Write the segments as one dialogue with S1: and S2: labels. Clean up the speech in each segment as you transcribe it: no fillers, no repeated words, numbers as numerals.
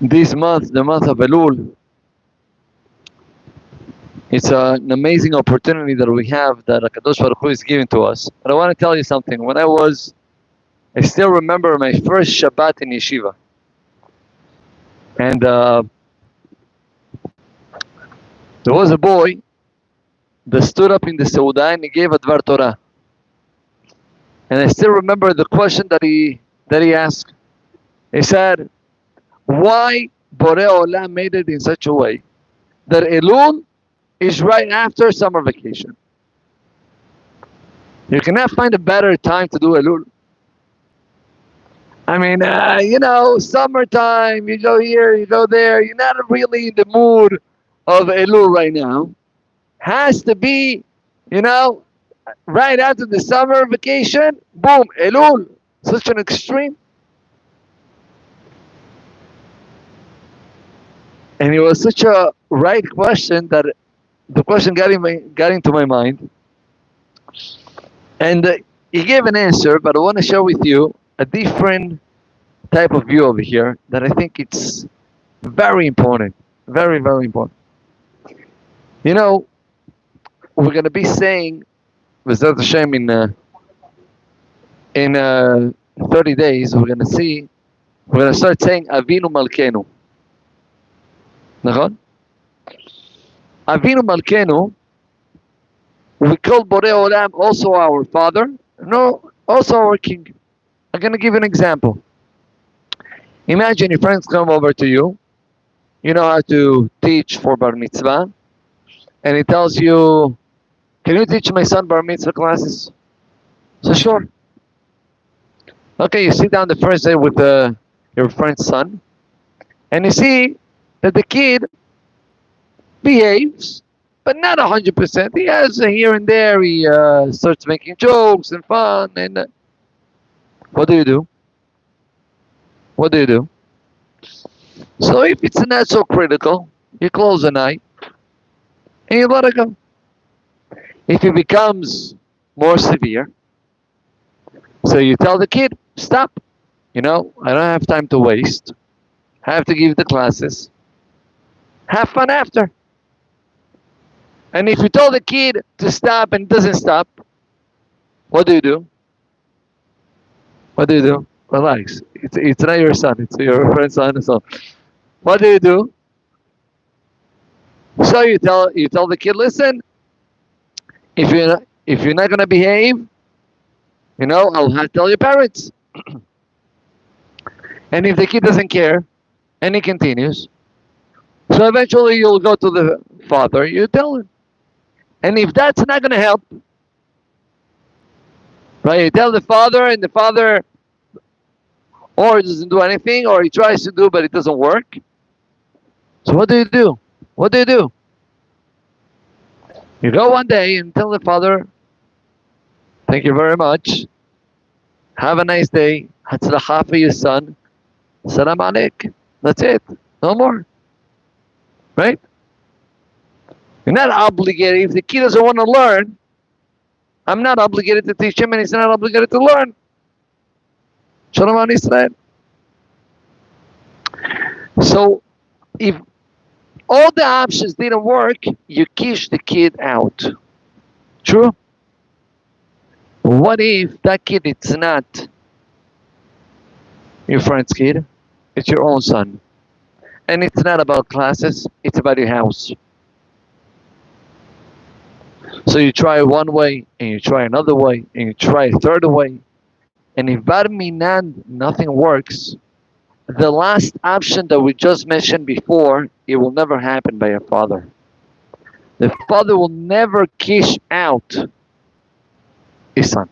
S1: This month, the month of Elul, it's an amazing opportunity that we have that HaKadosh Baruch Hu is giving to us. But I want to tell you something. I still remember my first Shabbat in yeshiva. And there was a boy that stood up in the Seudah and he gave a Dvar Torah. And I still remember the question that he asked. He said, why Borei Olam made it in such a way that Elul is right after summer vacation? You cannot find a better time to do Elul. I mean, summertime, you go here, you go there. You're not really in the mood of Elul right now. Has to be, right after the summer vacation, boom, Elul. Such an extreme. And it was such a right question that the question got into my mind. And he gave an answer, but I want to share with you a different type of view over here that I think it's very important. Very, very important. We're going to be saying, V'ezrat Hashem, in 30 days, we're going to start saying Avinu Malkenu. Nachon? Avinu Malkenu, we call Borei Olam also our Father, also our King. I'm going to give an example. Imagine your friends come over to you. You know how to teach for Bar Mitzvah. And he tells you, can you teach my son Bar Mitzvah classes? So sure. Okay, you sit down the first day with your friend's son. And you see that the kid behaves, but not 100%. He has here and there, he starts making jokes and fun. And what do you do? What do you do? So if it's not so critical, you close an eye and you let it go. If it becomes more severe, so you tell the kid, stop. I don't have time to waste. I have to give the classes. Have fun after. And if you tell the kid to stop and doesn't stop, what do you do? What do you do? Relax. It's not your son. It's your friend's son. So, what do you do? So you tell the kid, listen. If you're not gonna behave, I'll have to tell your parents. And if the kid doesn't care, and he continues, so eventually you'll go to the father. You tell him. And if that's not gonna help, right? You tell the father, and the father or doesn't do anything, or he tries to do, but it doesn't work. So what do you do? What do you do? You go one day and tell the father, thank you very much. Have a nice day. Hatzlacha for your son. Salam aleik. That's it. No more. Right? You're not obligated. If the kid doesn't want to learn, I'm not obligated to teach him, and he's not obligated to learn. Shalom al Israel. So, if all the options didn't work, you kish the kid out. True? What if that kid is not your friend's kid? It's your own son. And it's not about classes, it's about your house. So you try one way, and you try another way, and you try a third way. And if Bar Minan, nothing works, the last option that we just mentioned before, it will never happen by a father. The father will never kish out his son.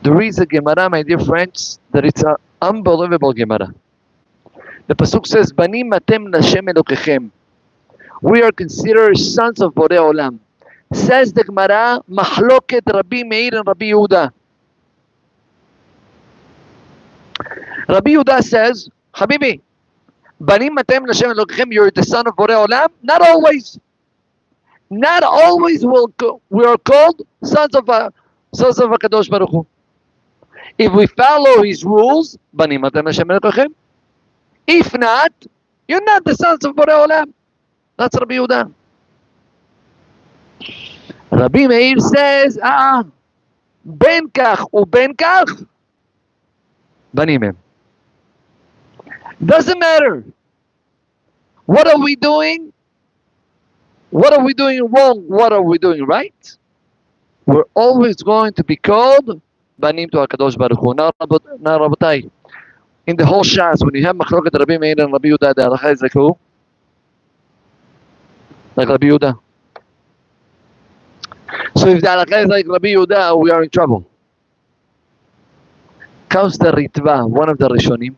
S1: There is a Gemara, my dear friends, that it's an unbelievable Gemara. The Pasuk says, Banim atem Hashem Elokechem. We are considered sons of Borei Olam. Says the Gemara, Mahloket Rabbi Meir and Rabbi Yehuda. Rabbi Yehuda says, Habibi, Banim atem Hashem Elokechem, you're the son of Borei Olam? Not always. Not always we are called sons of HaKadosh Baruch Hu. If we follow his rules, Banim atem Hashem Elokechem, If not, you're not the sons of Borei Olam. That's Rabbi Yehuda. Rabbi Meir says, ben kach uben kach, banim hem. Doesn't matter. What are we doing? What are we doing wrong? What are we doing right? We're always going to be called banim to HaKadosh Baruch Hu. Now, Rabotai, in the whole Shas, when you have Machloket Rabbi Meir and Rabbi Yehuda, the halacha is like who? Like Rabbi Yehuda. So if the halacha is like Rabbi Yehuda, we are in trouble. Comes the Ritva, one of the Rishonim,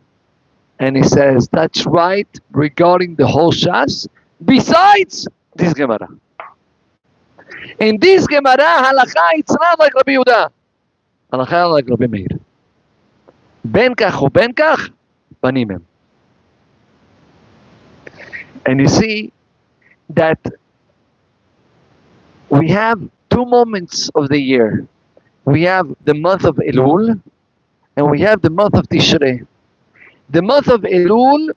S1: and he says, that's right regarding the whole Shas, besides this Gemara. In this Gemara, halacha, it's not like Rabbi Yehuda. Halacha like Rabbi Meir. Ben kach or ben kach, banim hem. And you see that we have two moments of the year. We have the month of Elul, and we have the month of Tishrei. The month of Elul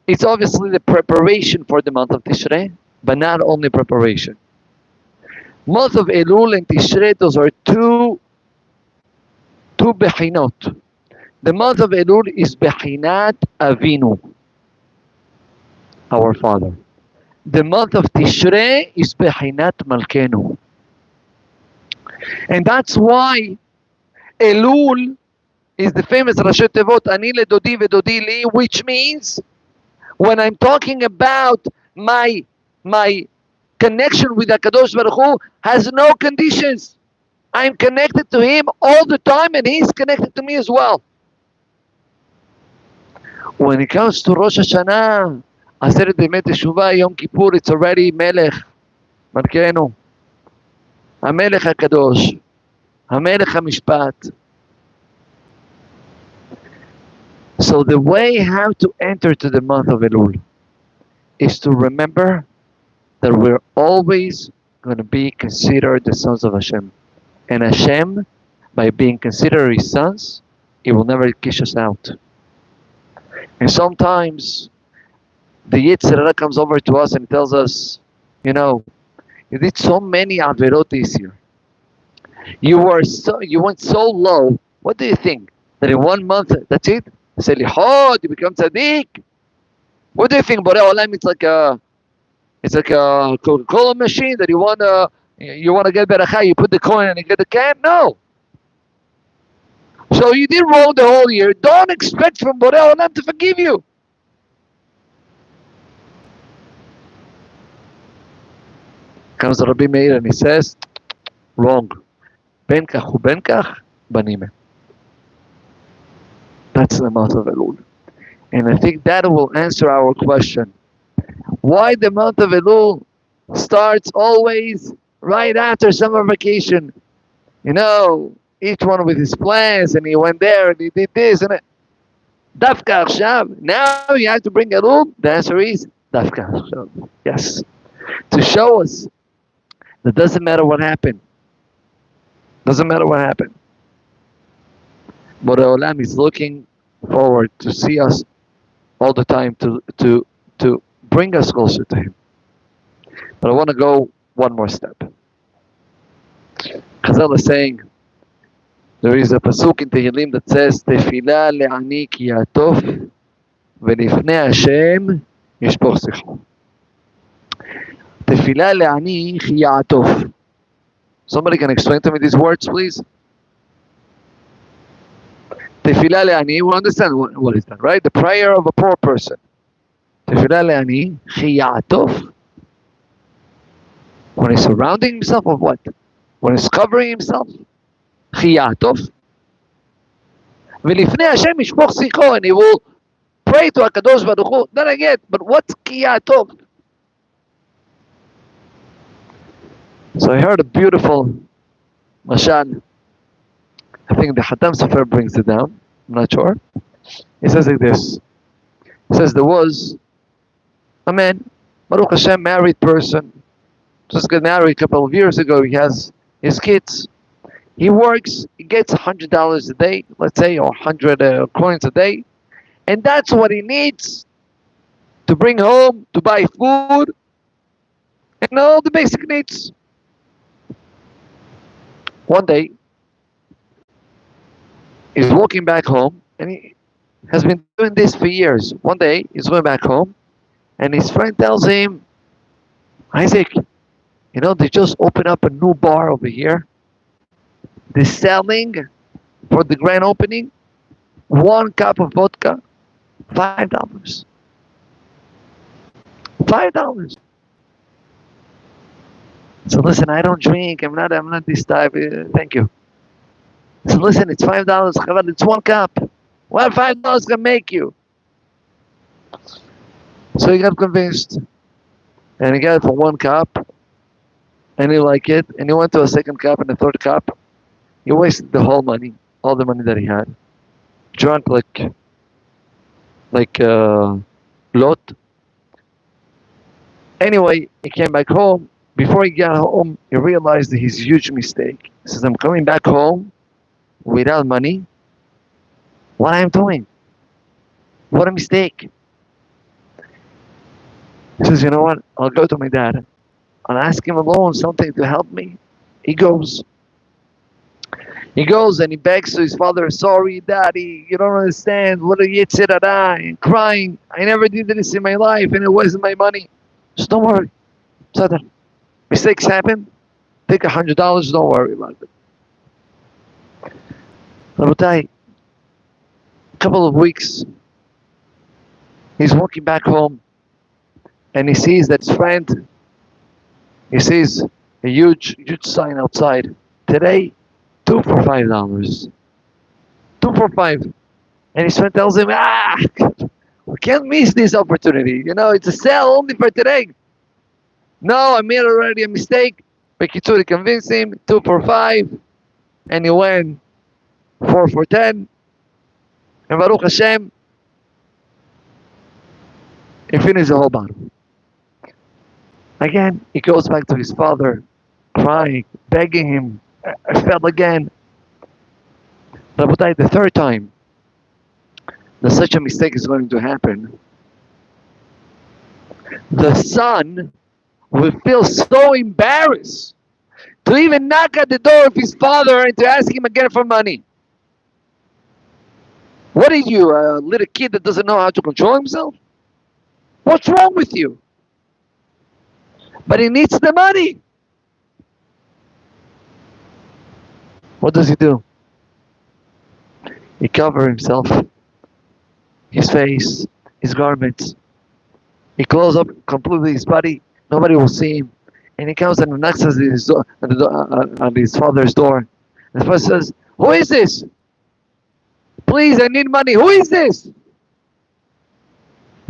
S1: is obviously the preparation for the month of Tishrei, but not only preparation. Month of Elul and Tishrei, those are two bechinot. The month of Elul is bechinat Avinu, our father. The month of Tishrei is bechinat Malkenu. And that's why Elul is the famous Rashi Tevot, Ani ledodi vedodi li, which means when I'm talking about my connection with HaKadosh Baruch Hu has no conditions. I'm connected to Him all the time, and He's connected to me as well. When it comes to Rosh Hashanah, Aseret Yemei Teshuvah, Yom Kippur, it's already Melech, Malkenu, HaMelech HaKadosh, HaMelech HaMishpat. So the way how to enter to the month of Elul is to remember that we're always going to be considered the sons of Hashem. And Hashem, by being considered His sons, He will never kick us out. And sometimes the Yetzer Hara comes over to us and tells us, you know, you did so many averot this year. You went so low. What do you think? That in 1 month, that's it? Selihot, you become tzaddik. What do you think? Borei Olam, it's like a Coca-Cola machine that you wanna get beracha. You put the coin and you get the can. No. So you did wrong the whole year. Don't expect from Borei Olam to forgive you. Comes Rabbi Meir and he says, wrong. Ben kach uben kach, banim hem. That's the month of Elul. And I think that will answer our question. Why the month of Elul starts always right after summer vacation? You know, each one with his plans, and he went there and he did this and that. Dafka Achshav. Now you have to bring Elul. The answer is Dafka Achshav. Yes. To show us that doesn't matter what happened. Doesn't matter what happened. Borei Olam is looking forward to see us all the time, to bring us closer to Him. But I want to go one more step. Chazal is saying, there is a pasuk in Tehillim that says, Tefila le'ani ki ya'atof, ve'lifnei Hashem yishpoch sicho. Tefila le'ani ki ya'atof. Somebody can explain to me these words, please? Tefila le'ani, we understand what is that, right? The prayer of a poor person. Tefila le'ani ki ya'atof. When he's surrounding himself of what? When he's covering himself? Ki ya'atof. V'lifnei Hashem yishpoch sicho, and he will pray to HaKadosh Baruch Hu. That I get, but what's ki ya'atof? So I heard a beautiful mashal. I think the Hatam Sofer brings it down. I'm not sure. He says like this. He says there was a man, Baruch Hashem, married person, just got married a couple of years ago. He has his kids. He works. He gets $100 a day, let's say, or 100 coins a day, And that's what he needs to bring home, to buy food, and all the basic needs. One day, he's walking back home, and he has been doing this for years. One day, he's going back home, and his friend tells him, Isaac, you know, they just opened up a new bar over here. They're selling, for the grand opening, 1 cup of vodka, $5. $5. So listen, I don't drink. I'm not this type. Thank you. So listen, it's $5. It's 1 cup. What $5 can make you? So he got convinced, and he got it for 1 cup, and he liked it, and he went to a 2nd cup and a 3rd cup. He wasted the whole money, all the money that he had. Drunk like lot. Anyway, he came back home. Before he got home, he realized his huge mistake. He says, I'm coming back home without money. What am I doing? What a mistake. He says, you know what? I'll go to my dad. I'll ask him alone something to help me. He goes. He goes and he begs to his father, sorry, daddy, you don't understand. What a yitzhara, and crying. I never did this in my life, and it wasn't my money. Just don't worry. So mistakes happen. Take $100. Don't worry about it. Rabotai, a couple of weeks, he's walking back home, and he sees that his friend, he sees a huge sign outside. Today, 2 for $5. 2 for $5. And his friend tells him, we can't miss this opportunity. You know, it's a sale only for today. No, I made already a mistake. Bekitsuri convinced him, 2 for $5. And he went 4 for $10. And Baruch Hashem, he finished the whole bottle. Again, he goes back to his father, crying, begging him. I fell again. Rabotai, the 3rd time that such a mistake is going to happen, the son will feel so embarrassed to even knock at the door of his father and to ask him again for money. What are you, a little kid that doesn't know how to control himself? What's wrong with you? But he needs the money. What does he do? He covers himself, his face, his garments. He closes up completely his body. Nobody will see him. And he comes and knocks at his father's door. And the father says, who is this? Please, I need money. Who is this?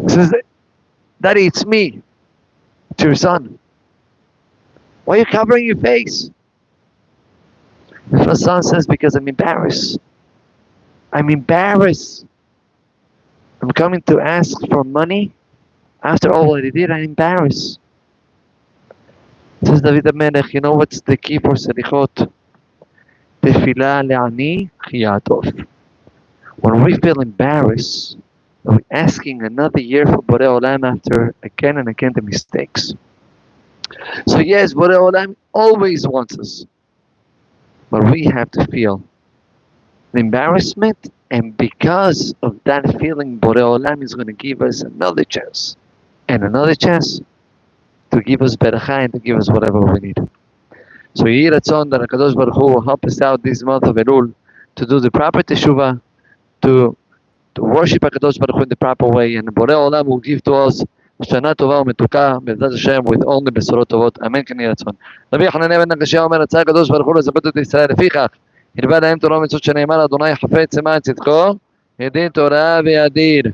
S1: He says, Daddy, it's me. It's your son. Why are you covering your face? The son says, because I'm embarrassed. I'm embarrassed. I'm coming to ask for money. After all what he did, I'm embarrassed. Says David Menachem, you know what's the key for Selichot? Tefillah le'ani chiyatov. When we feel embarrassed, we're asking another year for Borei Olam after again and again the mistakes. So yes, Borei Olam always wants us. But we have to feel the embarrassment, and because of that feeling, Borei Olam is going to give us another chance and another chance to give us beracha and to give us whatever we need. So Yehi Ratzon that HaKadosh Baruch Hu will help us out this month of Elul to do the proper teshuvah, to worship HaKadosh Baruch Hu in the proper way, and Borei Olam will give to us שנה טובה ומתוקה, בעזרת השם, with only בשורות טובות, אמן כן יהי רצון. רבי חנניה בן נקשיה אומר, רצה הקדוש ברוך הוא לזבת את ישראל, לפיכך, הלווה להם תורה ומצוות שנאמר, אדוני חפץ למען צדקו, ידין תורה וידיר.